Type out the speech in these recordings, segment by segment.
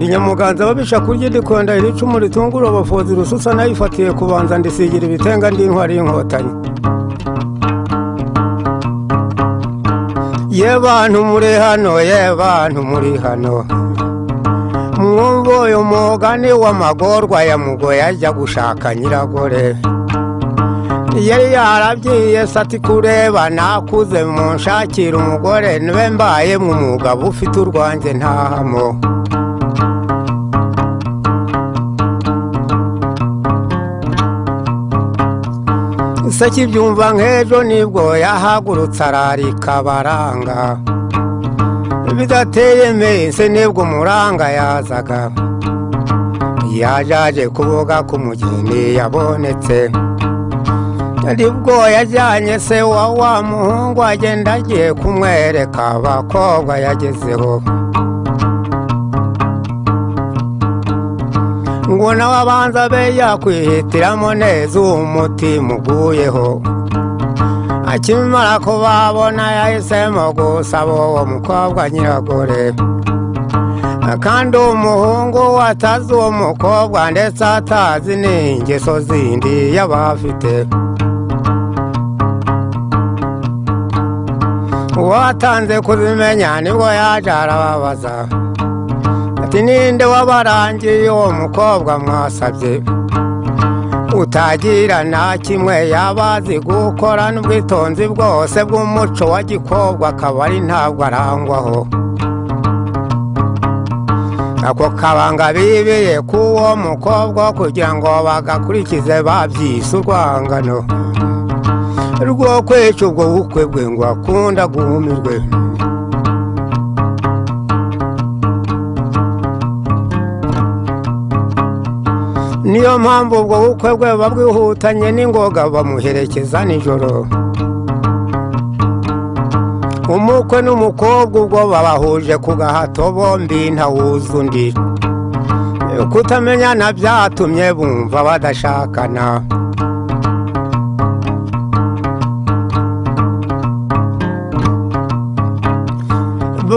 Nyamuganza babisha kurya ndikonda iri cumu ritungura abafozi rususa nayifatiye kubanza ndisigira ibitenga ndi intwari y'inkotanyi. Ye bantu muri hano, ye bantu muri hano, mwumva uyu mugani w'amagorwa ya mugoye ajya gushaka nyiragore. Yari yarabyiye sati kureba nakuze munshakira umugore nibe mbaye umugabo ufite urwanjye ntahamo. Saki byumva nk'ejo nibwo yahagurutse ararika baranga, bidateye mese nibwo muranga yazaga, yajaje kuvuga ko umugeni yabonetse. Nibwo yajyanye se wa muhungu agenda agiye kumwereka abakobwa yagezeho, ngo nawe abanza be yakwihitiramo neza umutima uguyeho. Akimara kubabona yahisemo gusaba uwo mukobwa nyiragore, kandi umuhungu atazi uwo mukobwa ndetse atazi n'ingeso zindi y'abafite. Uwatanze kuzimenya nibwo yaje arababaza ati ninde wabarangiye uwo mukobwa mwasabye, utagira na kimwe yabazi gukora n'ubwitonzi bwose bw'umuco wa gikobwa akaba ari ntabwo arangwaho. Ako kabanga bibiye k'uwo mukobwa kugira ngo bagakurikize babyise urwangano rwo kwica ubwo bukwe bwe ngo akunda guhumirwe. Niyo mpamvu ubwo bukwe bwe babwihutanye n'ingoga bamuherekeza nijoro. Umukwe n'umukobwa ubwo babahuje ku gahato bombi ntawuzi undi. Kutamenyana byatumye bumva badashakana.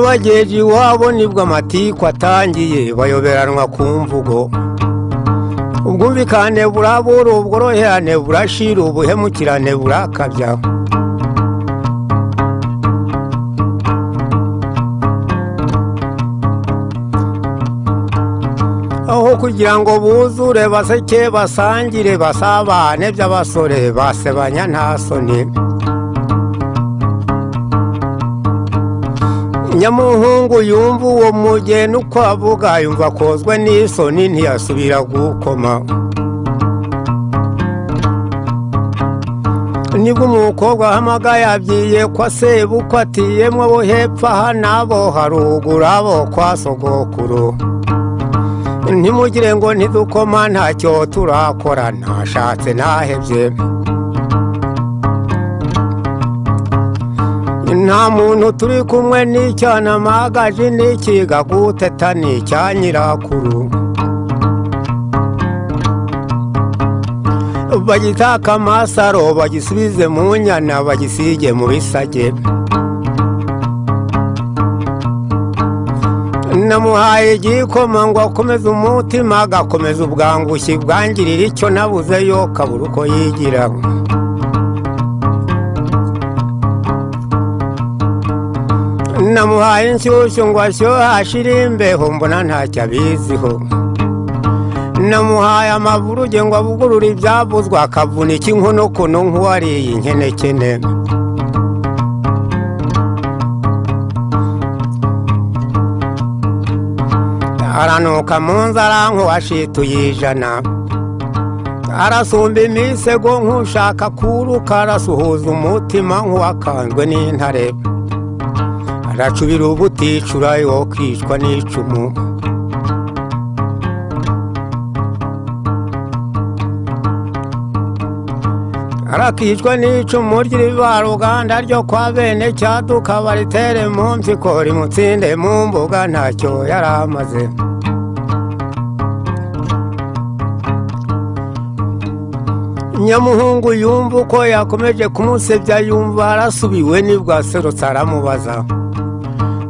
Bageje iwabo nibwo amatiku atangiye bayoberanwa ku mvugo. Ubwumvikane burabura, ubworoherane burashira, ubuhemukirane burakabya. Aho kugira ngo buzure baseke basangire basabane by'abasore basebanya nta soni. Nyamuhungu yumva uwo mugeni uko avuga yumva akozwe n'isoni ntiyasubira gukoma. Nibwo umukobwa ahamagaye abyiye kwa sebukwe ati yemwe bo hepfo aha n'abo haruguru abo kwa sogokuru, ntimugire ngo ntidukoma ntacyo turakora, ntashatse ntahebye. Nta muntu turi kumwe n'icyana magaje n'ikiga guteta n'icya nyirakuru. Bagitaka amasaro bagisubize mu nyana bagisige mu bisage. Namuhaye igikoma ngo akomeze umutima agakomeza ubwangushyi bwangirira icyo nabuze yo kabura uko yigira. Namuhaye inshyushyu ngo ashyuhe ashire imbeho mbona ntacyo abiziho. Namuhaye amavuruge ngo avugurure ibyavuzwe akavunika inkonokono nk'uwariye inkenekene. Aranuka mu nzara nk'uwashituye ijana, arasumba imisego nk'ushaka kuruka, arasuhuza umutima nk'uwakanzwe n'intare, aracubira ubuticura yo kwicwa n'icumu. Arakicwa n'icumu ry'irivaruganda ryo kwa bene Cyaduka baritere mu mpyiko rimutsinde mu mbuga ntacyo yari amaze. Nyamuhungu yumva uko yakomeje kumusebya yumva arasubiwe nibwo aserutse aramubaza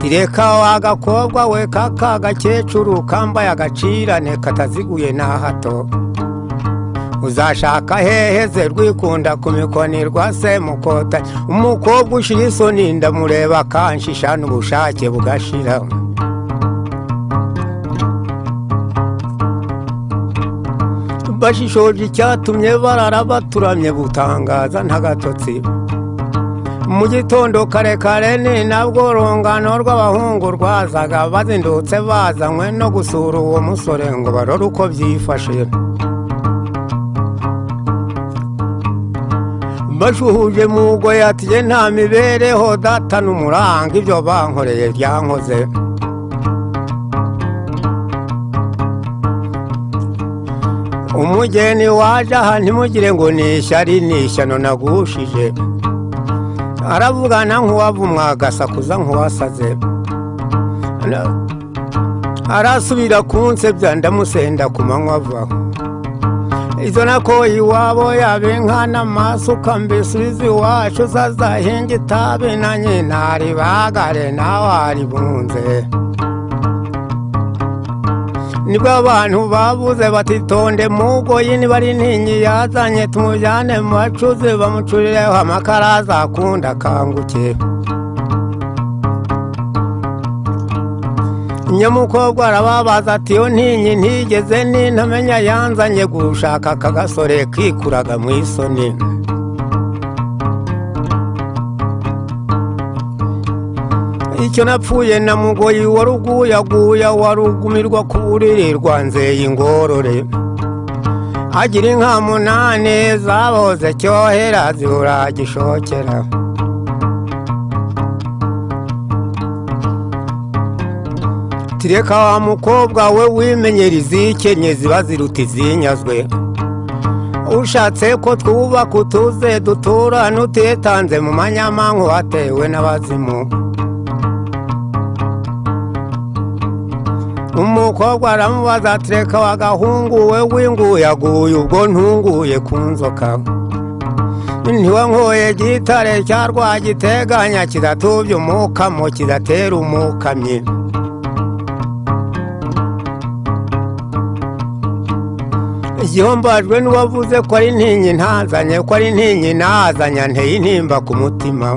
ireka wa gakobwa we kaka gakecuru kambaye agacirane kataziguye na hato uzashaka heheze rwikunda ku mikoni rwa Semukota umukobwa ushira isoni ndamureba kanshisha n'ubushake bugashira bashishoje icyatumye barara baturamye butangaza ntagatotsi mu gitondo kare kare ni nabwo rungano rw'abahungu rwazaga bazindutse bazanywe no gusura uwo musore ngo barore uko byifashe bashuhuje mugo yatiye nta mibereho data n'umuranga ibyo bankoreye byankoze umugeni waje aha ntimugire ngo ni ishyari ni ishyano nagushije aravugana nk'uwavumwa agasakuza nk'uwasaze arasubira kunsebya ndamusenda ku manywa avaho izo nako iwabo yabenka n'amasuka mbisubiza iwacu zazahinga itabi na nyina ribagare nawe aribunze nibwo abantu babuze batitonde mugoyi niba ari ntinyi yazanye tumujyane mu bacuzi bamucurireho amakara azakunda akanguke nyamukobwa arababaza ati yo ntinyi ntigeze nintamenya yanzanye gushaka akagasore kikuraga mu isoni icyo napfuye na mugoyi waruguyaguya warugumirwa ku buriri rwa Nzeye ingorore agira inka munane zaboze cyohera zibura gishokera tireka wa mukobwa we wimenyera izikenye ziba ziruta izinyazwe ushatse ko twubaka utuze dutura n'utetanze mu manyamanku watewe n'abazimu umukobwa aramubaza ati reka wagahungu we winguyaguye ubwo ntunguye ku nzoka ntiwe nkoye gitare cya Rwagiteganya kidatubye umukamo kidatera umukamyi igihombajwe n'uwavuze ko ari ntinyi ntazanye ko ari ntinyi nazanya nteye intimba ku mutima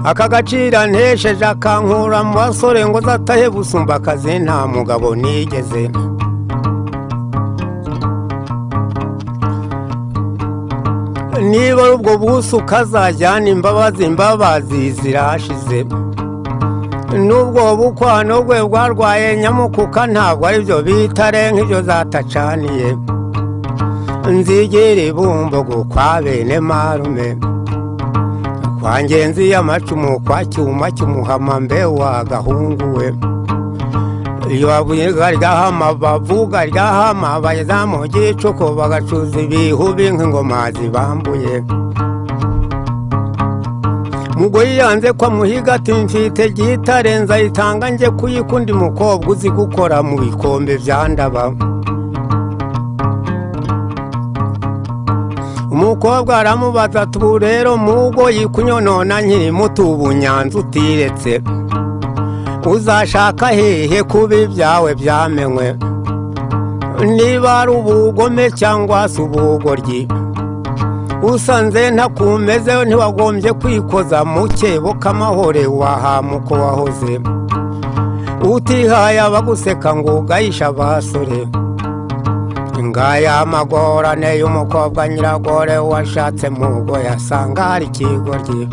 aka gacira ntesheje akankura mu basore ngo zatahe busumba akazi nta mugabo nigeze niba ari ubwo busu kazajyana imbabazi zirashize n'ubwo bukwano bwe bwarwaye nyamukuka ntabwo ari byo bitare nk'ibyo zatacaniye nzigire Bumbogo kwa bene marume kwa Ngenzi y'amacumu kwa Cyuma cy'umuhama mbe wa gahungu we iyo abuye garigahama bavuga ryahama bayeza mu gicuko bagacuza ibihubi nk'ingoma zibambuye mugoyi yanze kwa muhiga ati mfite gitare nzayitanga nje kuyikundi mukobwa uzi gukora mu bikombe bya Ndaba umukobwa aramubaza ati ubu rero mugoyi kunyonona nkiri muto ubu nyanza utiretse uzashaka hehe kuba ibyawe byamenwe niba ari ubugome cyangwa se ubugoryi usanze ntakumezeho ntiwagombye kwikoza mu kebo k'amahore wahamuko wahoze utihaye abaguseka ngo ugayisha abasore ngaya amagorane y'umukobwa nyiragore washatse mugo yasanga hari ikigoryi